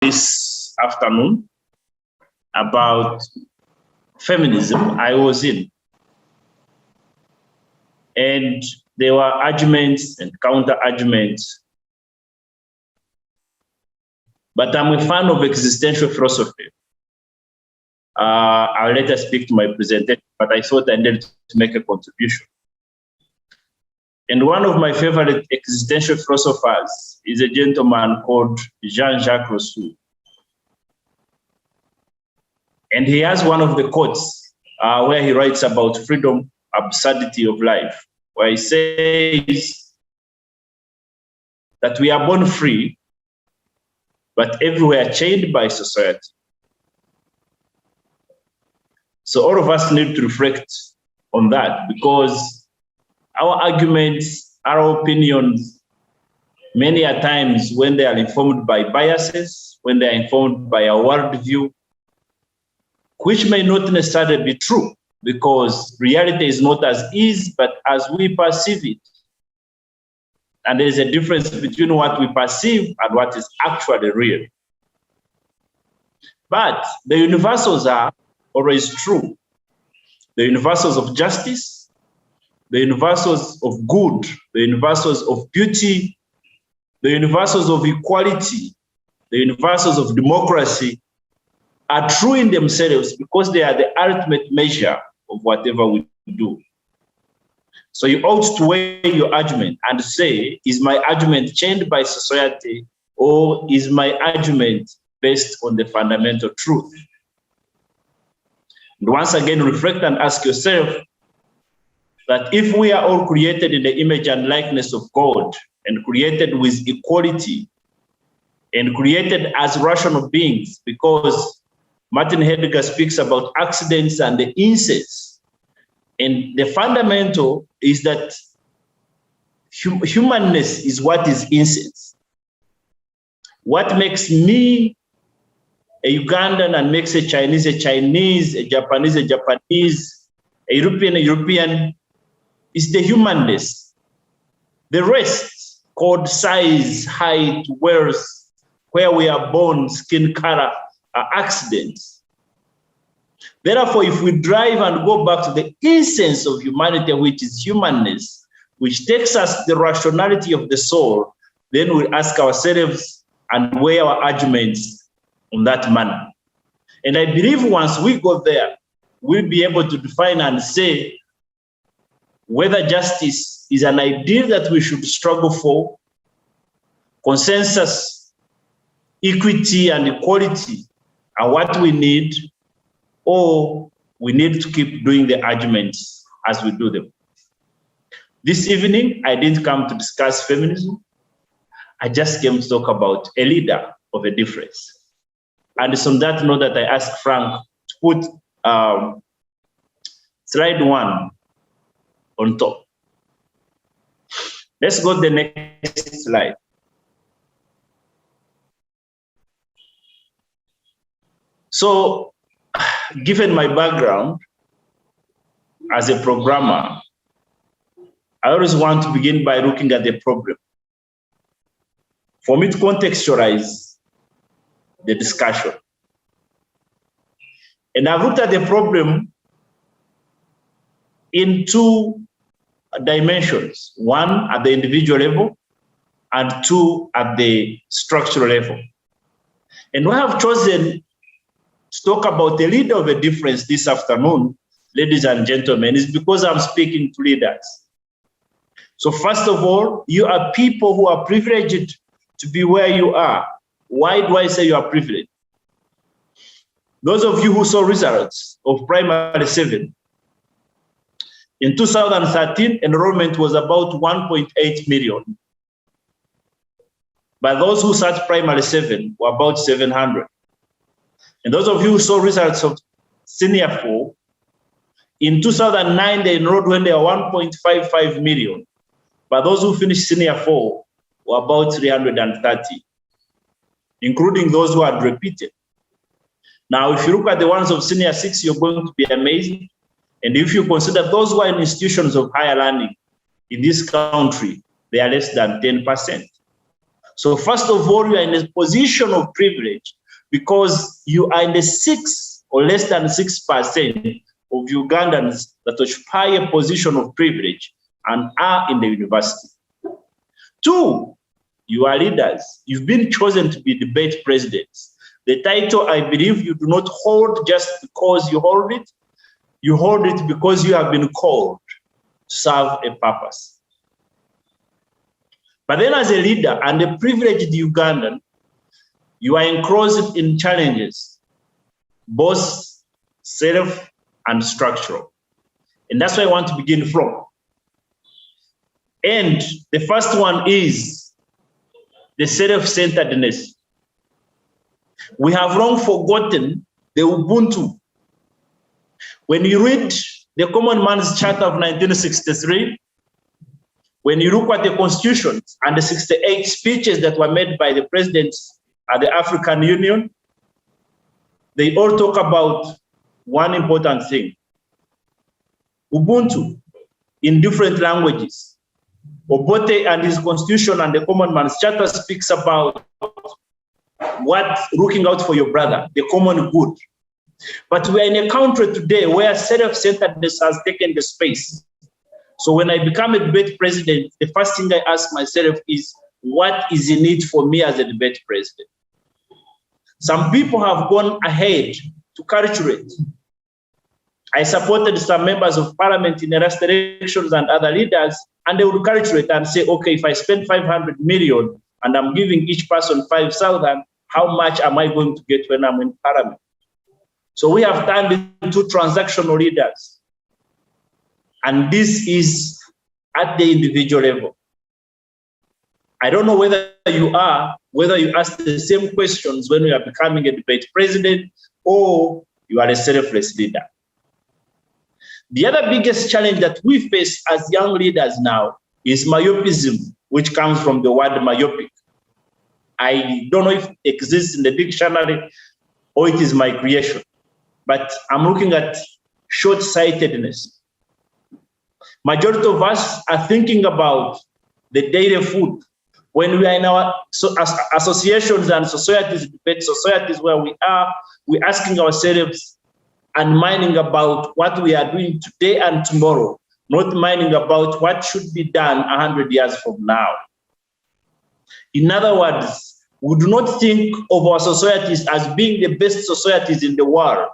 this afternoon about feminism, I was in. And there were arguments and counter-arguments. But I'm a fan of existential philosophy. I'll later speak to my presentation, but I thought I needed to make a contribution. And one of my favorite existential philosophers is a gentleman called Jean-Jacques Rousseau. And he has one of the quotes where he writes about freedom, absurdity of life, where he says that we are born free, but everywhere chained by society. So all of us need to reflect on that, because our arguments, our opinions, many a times when they are informed by biases, when they are informed by a worldview, which may not necessarily be true, because reality is not as is, but as we perceive it. And there is a difference between what we perceive and what is actually real. But the universals are always true. The universals of justice, the universals of good, the universals of beauty, the universals of equality, the universals of democracy are true in themselves because they are the ultimate measure of whatever we do. So you ought to weigh your argument and say, is my argument chained by society, or is my argument based on the fundamental truth? And once again, reflect and ask yourself that if we are all created in the image and likeness of God, and created with equality, and created as rational beings, because Martin Heidegger speaks about accidents and the incense. And the fundamental is that humanness is what is incense. What makes me a Ugandan and makes a Chinese, a Japanese, a European, is the humanness. The rest, called size, height, wealth, where we are born, skin color, are accidents. Therefore, if we drive and go back to the essence of humanity, which is humanness, which takes us the rationality of the soul, then we ask ourselves and weigh our arguments in that manner. And I believe once we go there, we'll be able to define and say whether justice is an ideal that we should struggle for, consensus, equity, and equality are what we need, or we need to keep doing the arguments as we do them. This evening, I didn't come to discuss feminism. I just came to talk about a leader of a difference. And it's on that note that I asked Frank to put slide 1 on top. Let's go to the next slide. So, given my background as a programmer, I always want to begin by looking at the problem, for me to contextualize the discussion. And I've looked at the problem in 2 dimensions, 1 at the individual level and 2 at the structural level. And we have chosen to talk about the leader of a difference this afternoon, ladies and gentlemen, is because I'm speaking to leaders. So first of all, you are people who are privileged to be where you are. Why do I say you are privileged? Those of you who saw results of primary 7, in 2013, enrollment was about 1.8 million. But those who sat primary 7 were about 700. And those of you who saw results of senior 4, in 2009, they enrolled when they were 1.55 million. But those who finished senior 4 were about 330, including those who had repeated. Now, if you look at the ones of senior 6, you're going to be amazed. And if you consider those who are in institutions of higher learning in this country, they are less than 10%. So first of all, you are in a position of privilege because you are in the 6 or less than 6% of Ugandans that occupy a position of privilege and are in the university. 2, you are leaders. You've been chosen to be debate presidents. The title, I believe, you do not hold just because you hold it. You hold it because you have been called to serve a purpose. But then as a leader and a privileged Ugandan, you are enclosed in challenges, both self and structural. And that's where I want to begin from. And the first one is the self-centeredness. We have long forgotten the Ubuntu. When you read the Common Man's Charter of 1963, when you look at the Constitution and the 68 speeches that were made by the presidents at the African Union, they all talk about one important thing. Ubuntu in different languages. Obote and his Constitution and the Common Man's Charter speaks about what looking out for your brother, the common good. But we are in a country today where self-centeredness has taken the space. So when I become a debate president, the first thing I ask myself is, what is in it for me as a debate president? Some people have gone ahead to calculate. I supported some members of parliament in the last elections and other leaders, and they would calculate and say, okay, if I spend 500 million and I'm giving each person 5,000, how much am I going to get when I'm in parliament? So we have turned into transactional leaders. And this is at the individual level. I don't know whether you ask the same questions when you are becoming a debate president or you are a selfless leader. The other biggest challenge that we face as young leaders now is myopism, which comes from the word myopic. I don't know if it exists in the dictionary or it is my creation, but I'm looking at short-sightedness. Majority of us are thinking about the daily food. When we are in our associations and societies, debate societies where we are, we're asking ourselves and minding about what we are doing today and tomorrow, not minding about what should be done 100 years from now. In other words, we do not think of our societies as being the best societies in the world.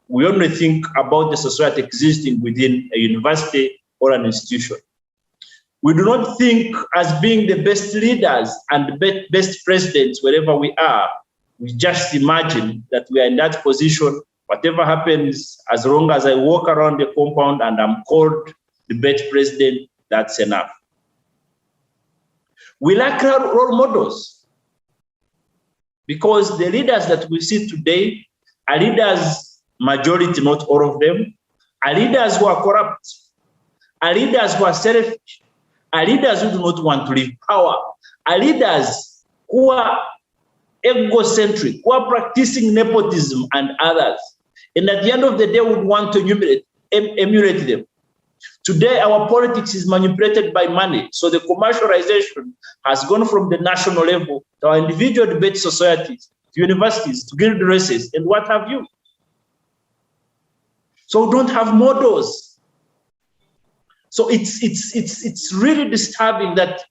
We only think about the society existing within a university or an institution. We do not think as being the best leaders and the best presidents wherever we are. We just imagine that we are in that position. Whatever happens, as long as I walk around the compound and I'm called debate president, that's enough. We lack role models because the leaders that we see today are leaders, majority, not all of them, are leaders who are corrupt, are leaders who are selfish, are leaders who do not want to leave power, are leaders who are egocentric, who are practicing nepotism and others. And at the end of the day, we would want to emulate them. Today, our politics is manipulated by money. So the commercialization has gone from the national level to our individual debate societies, to universities, to guild races, and what have you. So we don't have models. So it's really disturbing that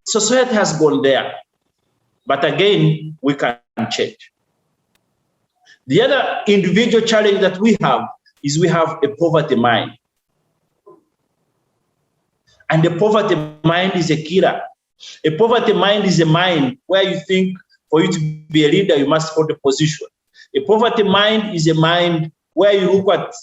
society has gone there. But again, we can change. The other individual challenge that we have is we have a poverty mind. And the poverty mind is a killer. A poverty mind is a mind where you think for you to be a leader, you must hold a position. A poverty mind is a mind where you look at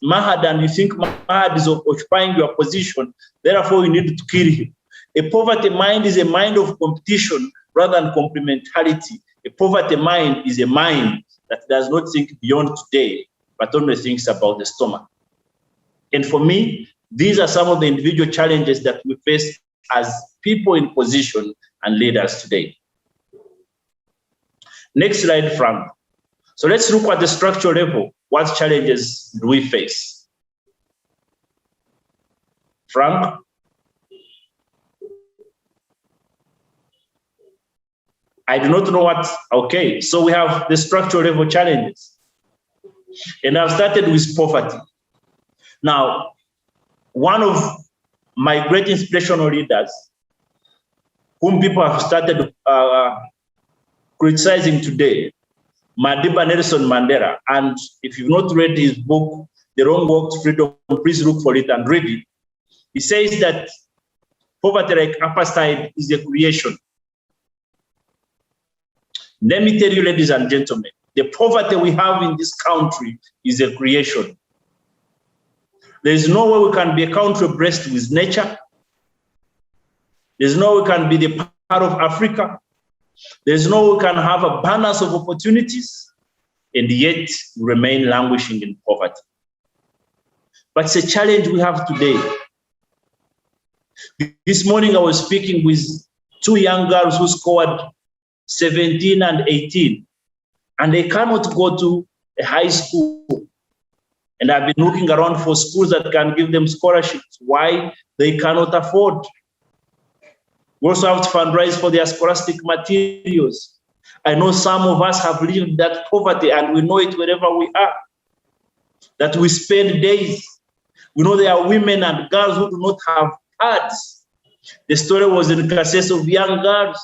Mahad and you think Mahad is occupying your position, therefore you need to kill him. A poverty mind is a mind of competition rather than complementarity. A poverty mind is a mind that does not think beyond today, but only thinks about the stomach. And for me, these are some of the individual challenges that we face as people in position and leaders today. Next slide, Frank. So let's look at the structural level. What challenges do we face? Frank? I do not know what, okay. So we have the structural level challenges. And I've started with poverty. Now, one of my great inspirational leaders, whom people have started criticizing today, Madiba Nelson Mandela, and if you've not read his book, The Wrong Walk to Freedom, please look for it and read it. He says that poverty, like apartheid, is a creation. Let me tell you, ladies and gentlemen, the poverty we have in this country is a creation. There is no way we can be a country blessed with nature. There's no way we can be the part of Africa. There's no way we can have a balance of opportunities and yet remain languishing in poverty. But it's a challenge we have today. This morning I was speaking with two young girls who scored 17 and 18, and they cannot go to a high school. And I've been looking around for schools that can give them scholarships. Why? They cannot afford. We also have to fundraise for their scholastic materials. I know some of us have lived that poverty, and we know it wherever we are, that we spend days. We know there are women and girls who do not have pads. The story was in the case of young girls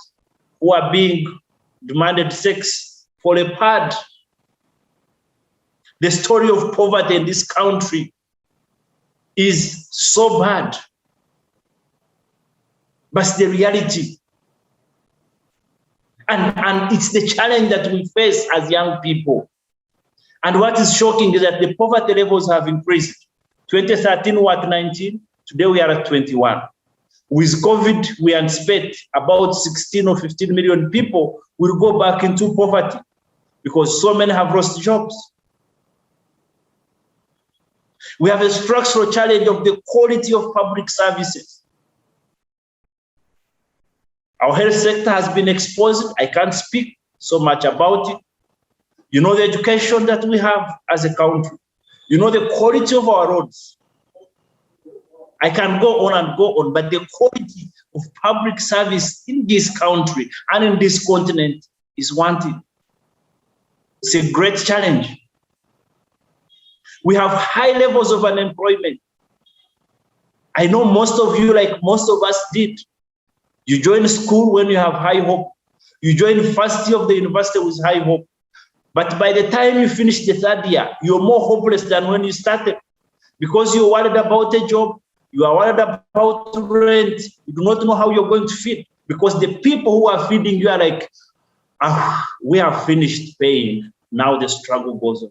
who are being demanded sex for a pad. The story of poverty in this country is so bad. But it's the reality. And it's the challenge that we face as young people. And what is shocking is that the poverty levels have increased. 2013 we were at 19, today we are at 21. With COVID, we anticipate about 16 or 15 million people will go back into poverty because so many have lost jobs. We have a structural challenge of the quality of public services. Our health sector has been exposed. I can't speak so much about it. You know the education that we have as a country. You know the quality of our roads. I can go on and go on, but the quality of public service in this country and in this continent is wanted. It's a great challenge. We have high levels of unemployment. I know most of you, like most of us did, you join school when you have high hope. You join first year of the university with high hope. But by the time you finish the third year, you're more hopeless than when you started because you're worried about a job. You are worried about rent. You do not know how you're going to feed because the people who are feeding you are like, we have finished paying. Now the struggle goes on.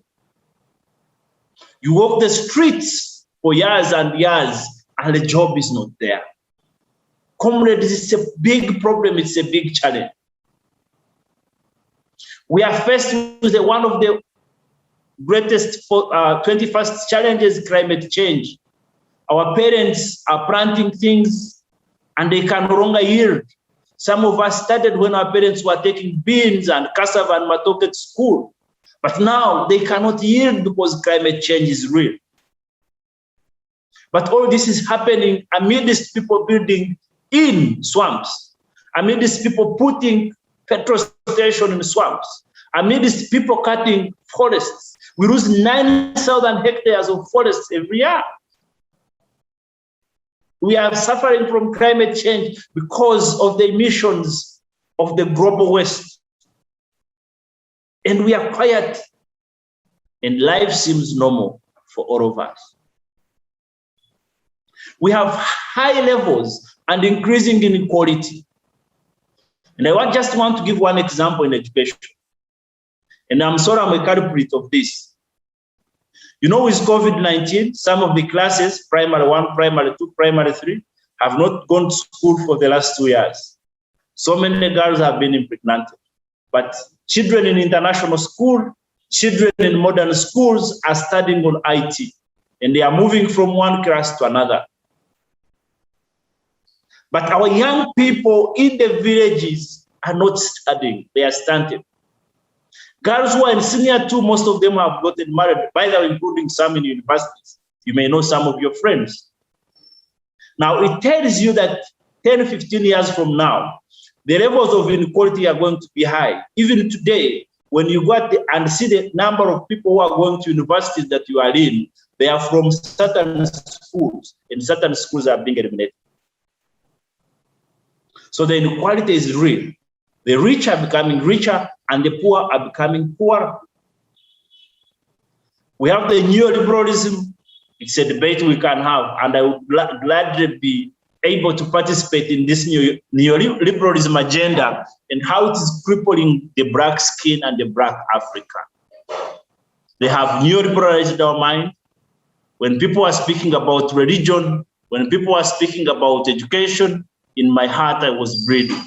You walk the streets for years and years and the job is not there. Comrades, it's a big problem. It's a big challenge. We are faced with one of the greatest 21st challenges, climate change. Our parents are planting things and they can no longer yield. Some of us started when our parents were taking beans and cassava and matoke to school. But now they cannot yield because climate change is real. But all this is happening amidst people building in swamps, amidst people putting petrol stations in swamps, amidst people cutting forests. We lose 9,000 hectares of forests every year. We are suffering from climate change because of the emissions of the global west. And we are quiet. And life seems normal for all of us. We have high levels and increasing inequality. And I just want to give one example in education. And I'm sorry I'm a culprit of this. You know, with COVID-19, some of the classes, primary 1, primary 2, primary 3, have not gone to school for the last 2 years. So many girls have been impregnated. But children in international school, children in modern schools are studying on IT, and they are moving from one class to another. But our young people in the villages are not studying, they are stunted. Girls who are in senior 2, most of them have gotten married, by the way, including some in universities. You may know some of your friends. Now, it tells you that 10, 15 years from now, the levels of inequality are going to be high. Even today, when you go and see the number of people who are going to universities that you are in, they are from certain schools, and certain schools are being eliminated. So the inequality is real. The rich are becoming richer, and the poor are becoming poorer. We have the neoliberalism. It's a debate we can have, and I would gladly be able to participate in this neoliberalism agenda and how it is crippling the black skin and the black Africa. They have neoliberalized our mind. When people are speaking about religion, when people are speaking about education, in my heart I was bleeding.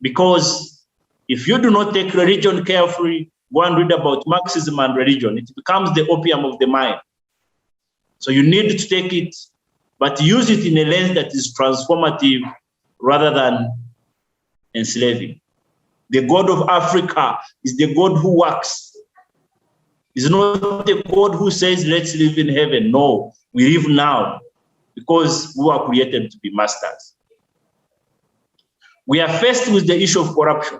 Because if you do not take religion carefully, go and read about Marxism and religion, it becomes the opium of the mind. So you need to take it, but use it in a lens that is transformative rather than enslaving. The God of Africa is the God who works. It's not the God who says, let's live in heaven. No, we live now because we are created to be masters. We are faced with the issue of corruption.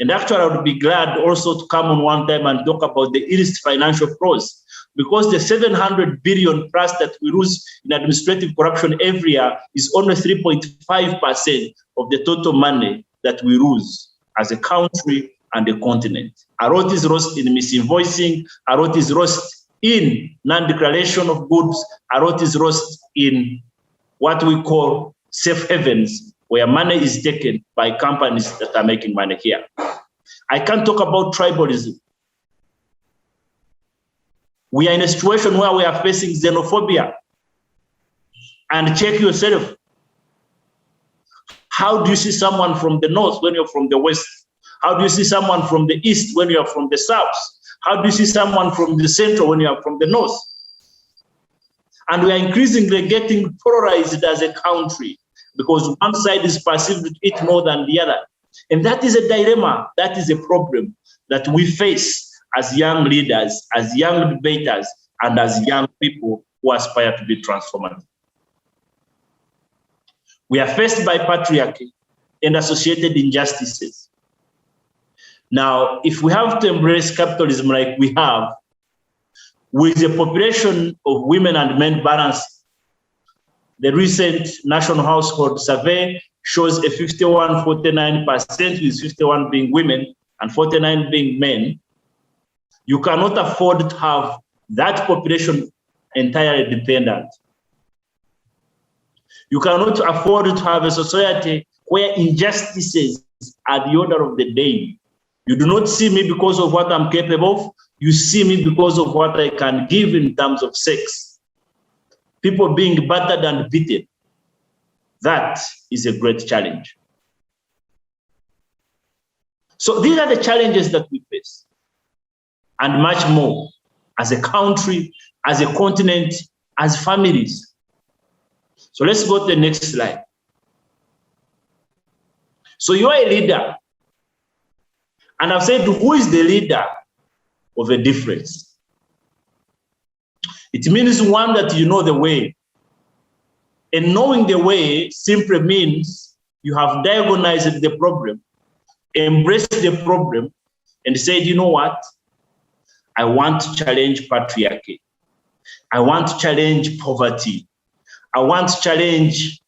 And actually, I would be glad also to come on one time and talk about the illicit financial flows, because the 700 billion plus that we lose in administrative corruption every year is only 3.5% of the total money that we lose as a country and a continent. A lot is lost in misinvoicing, a lot is lost in non-declaration of goods, a lot is lost in what we call safe havens, where money is taken by companies that are making money here. I can't talk about tribalism. We are in a situation where we are facing xenophobia. And check yourself. How do you see someone from the north when you're from the west? How do you see someone from the east when you're from the south? How do you see someone from the central when you're from the north? And we are increasingly getting polarized as a country because one side is perceived to eat more than the other. And that is a dilemma. That is a problem that we face as young leaders, as young debaters, and as young people who aspire to be transformative. We are faced by patriarchy and associated injustices. Now, if we have to embrace capitalism like we have, with the population of women and men balance, the recent National Household Survey shows a 51-49%, with 51 being women and 49 being men. You cannot afford to have that population entirely dependent. You cannot afford to have a society where injustices are the order of the day. You do not see me because of what I'm capable of. You see me because of what I can give in terms of sex. People being battered and beaten. That is a great challenge. So these are the challenges that we face, and much more as a country, as a continent, as families. So let's go to the next slide. So you are a leader. And I've said, who is the leader of a difference? It means one that you know the way. And knowing the way simply means you have diagnosed the problem, embraced the problem, and said, you know what? I want to challenge patriarchy. I want to challenge poverty. I want to challenge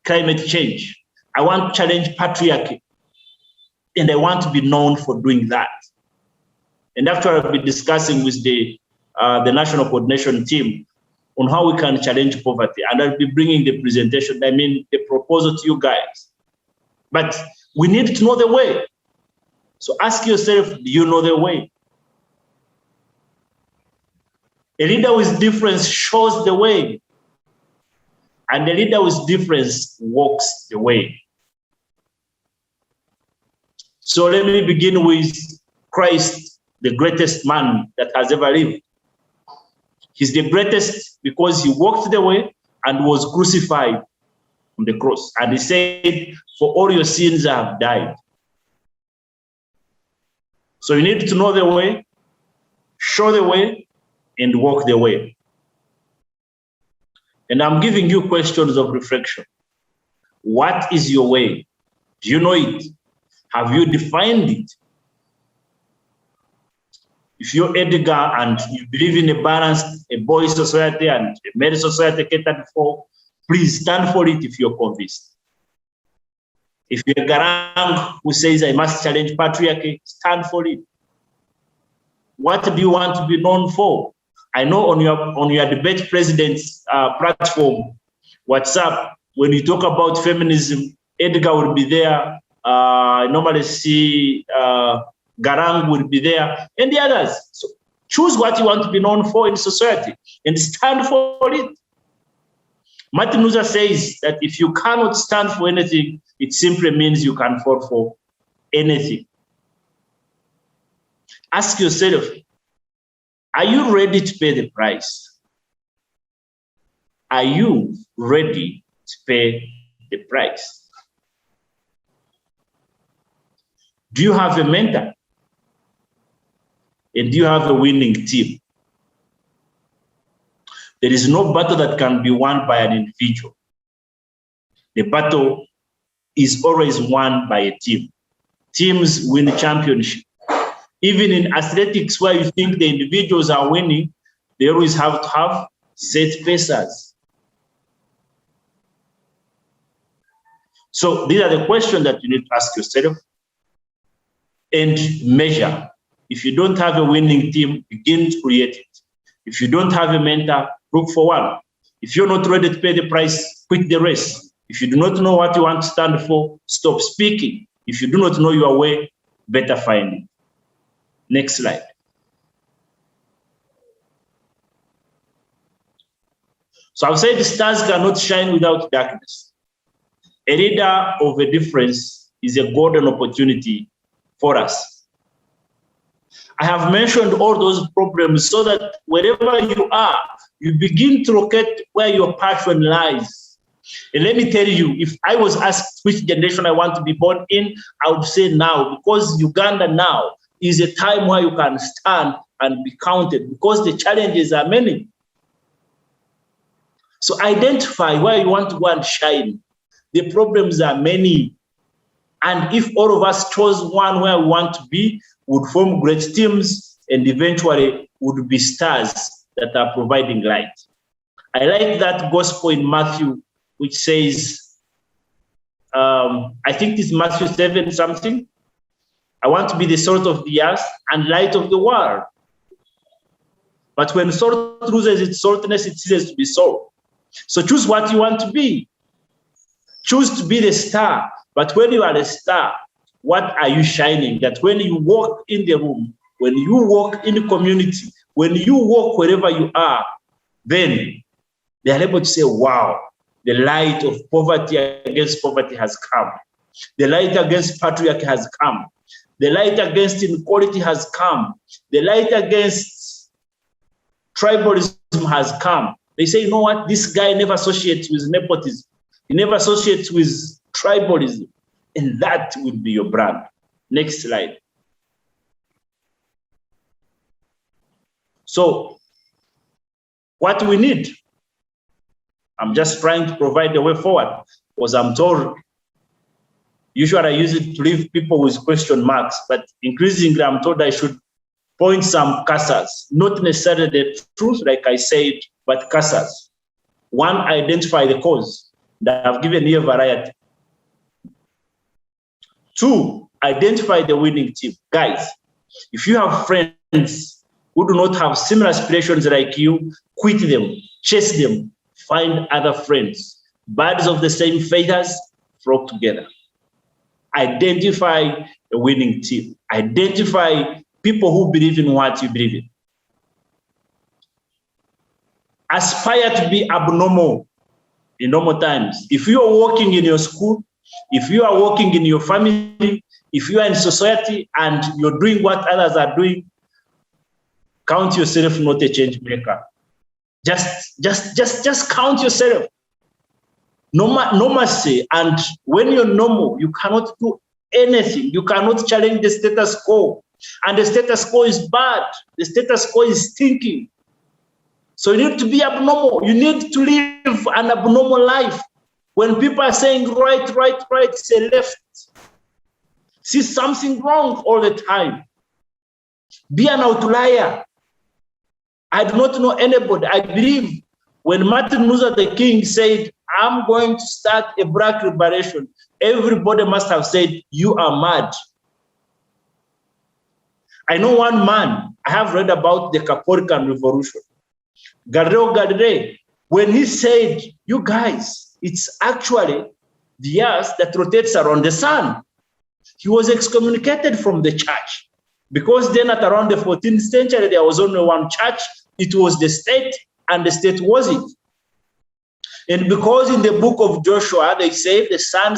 climate change. I want to challenge patriarchy. And I want to be known for doing that. And after I've been discussing with the National Coordination Team on how we can challenge poverty, and I'll be bringing the presentation, the proposal to you guys. But we need to know the way. So ask yourself, do you know the way? A leader with difference shows the way. And a leader with difference walks the way. So let me begin with Christ, the greatest man that has ever lived. He's the greatest because he walked the way and was crucified on the cross. And he said, for all your sins I have died. So you need to know the way, show the way, and walk the way. And I'm giving you questions of reflection. What is your way? Do you know it? Have you defined it? If you're Edgar and you believe in a balanced, a boys' society and a male society catered for, please stand for it if you're convinced. If you're a Garang who says, I must challenge patriarchy, stand for it. What do you want to be known for? I know on your debate president's platform, WhatsApp, when you talk about feminism, Edgar will be there. I normally see Garang will be there, and the others. So choose what you want to be known for in society and stand for it. Martin Luther says that if you cannot stand for anything, it simply means you can fall for anything. Ask yourself, are you ready to pay the price? Are you ready to pay the price? Do you have a mentor? And do you have a winning team? There is no battle that can be won by an individual. The battle is always won by a team. Teams win the championship. Even in athletics, where you think the individuals are winning, they always have to have set pacers. So these are the questions that you need to ask yourself and measure. If you don't have a winning team, begin to create it. If you don't have a mentor, look for one. If you're not ready to pay the price, quit the race. If you do not know what you want to stand for, stop speaking. If you do not know your way, better find it. Next slide. So I've said the stars cannot shine without darkness. A leader of a difference is a golden opportunity for us. I have mentioned all those problems so that wherever you are, you begin to locate where your passion lies. And let me tell you, if I was asked which generation I want to be born in, I would say now, because Uganda now is a time where you can stand and be counted, because the challenges are many. So identify where you want to go and shine. The problems are many. And if all of us chose one where we want to be, would form great teams and eventually would be stars that are providing light. I like that gospel in Matthew, which says, I think it's Matthew 7 something. I want to be the salt of the earth and light of the world. But when salt loses its saltness, it ceases to be salt. So choose what you want to be. Choose to be the star. But when you are a star, what are you shining? That when you walk in the room, when you walk in the community, when you walk wherever you are, then they are able to say, wow, the light of poverty against poverty has come. The light against patriarchy has come. The light against inequality has come. The light against tribalism has come. They say, you know what? This guy never associates with nepotism. He never associates with tribalism. And that will be your brand. Next slide. So, what we need, I'm just trying to provide the way forward, because I'm told, usually I use it to leave people with question marks, but increasingly I'm told I should point some cursors, not necessarily the truth, like I said, but cursors. One, identify the cause. That I've given you a variety. Two, identify the winning team. Guys, if you have friends who do not have similar aspirations like you, quit them, chase them, find other friends. Birds of the same feathers flock together. Identify a winning team. Identify people who believe in what you believe in. Aspire to be abnormal in normal times. If you are working in your school, if you are working in your family, if you are in society and you're doing what others are doing, count yourself not a change maker. Just count yourself. Normalcy, and when you're normal, you cannot do anything. You cannot challenge the status quo. And the status quo is bad. The status quo is stinking. So you need to be abnormal. You need to live an abnormal life. When people are saying right, right, right, say left. See something wrong all the time. Be an outlier. I do not know anybody. I believe when Martin Luther King said, I'm going to start a black liberation, everybody must have said, you are mad. I know one man, I have read about the Capricorn Revolution. Galileo Galilei, when he said, you guys, it's actually the earth that rotates around the sun. He was excommunicated from the church because then at around the 14th century, there was only one church. It was the state, and the state was it. And because in the book of Joshua, they say the sun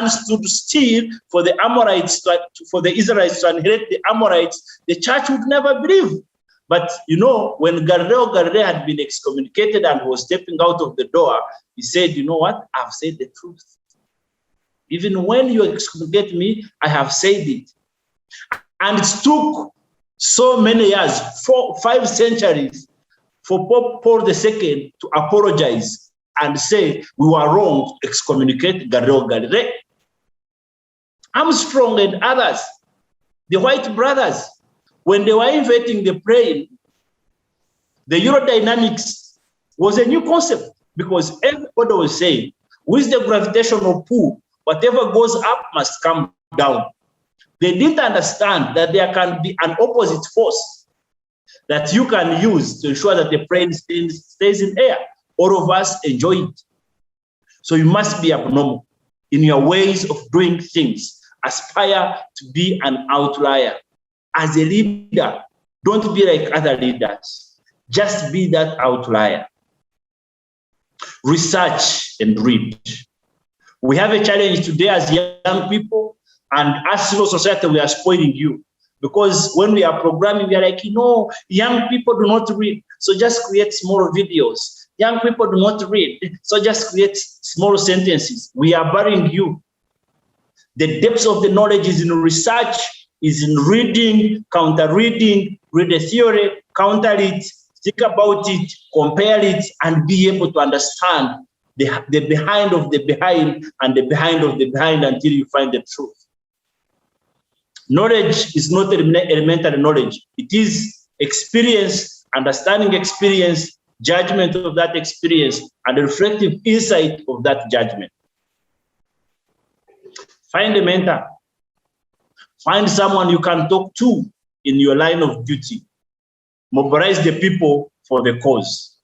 stood still for the Amorites, for the Israelites to inherit the Amorites, the church would never believe. But you know, when Galileo Galilei had been excommunicated and was stepping out of the door, he said, you know what? I've said the truth. Even when you excommunicate me, I have said it. And it took so many years, 5 centuries, for Pope Paul II to apologize and say, we were wrong to excommunicate Galileo Galilei. Armstrong and others, the white brothers, when they were inventing the plane, the aerodynamics was a new concept because everybody was saying, with the gravitational pull, whatever goes up must come down. They didn't understand that there can be an opposite force that you can use to ensure that the plane stays in air. All of us enjoy it. So you must be abnormal in your ways of doing things. Aspire to be an outlier. As a leader, don't be like other leaders. Just be that outlier. Research and read. We have a challenge today as young people, and as civil society, we are spoiling you. Because when we are programming, we are like, you know, young people do not read, so just create small videos. Young people do not read, so just create small sentences. We are burying you. The depths of the knowledge is in research, is in reading, counter-reading, read the theory, counter it, think about it, compare it, and be able to understand the behind of the behind and the behind of the behind until you find the truth. Knowledge is not elementary knowledge. It is experience, understanding experience, judgment of that experience, and reflective insight of that judgment. Find a mentor. Find someone you can talk to in your line of duty. Mobilize the people for the cause.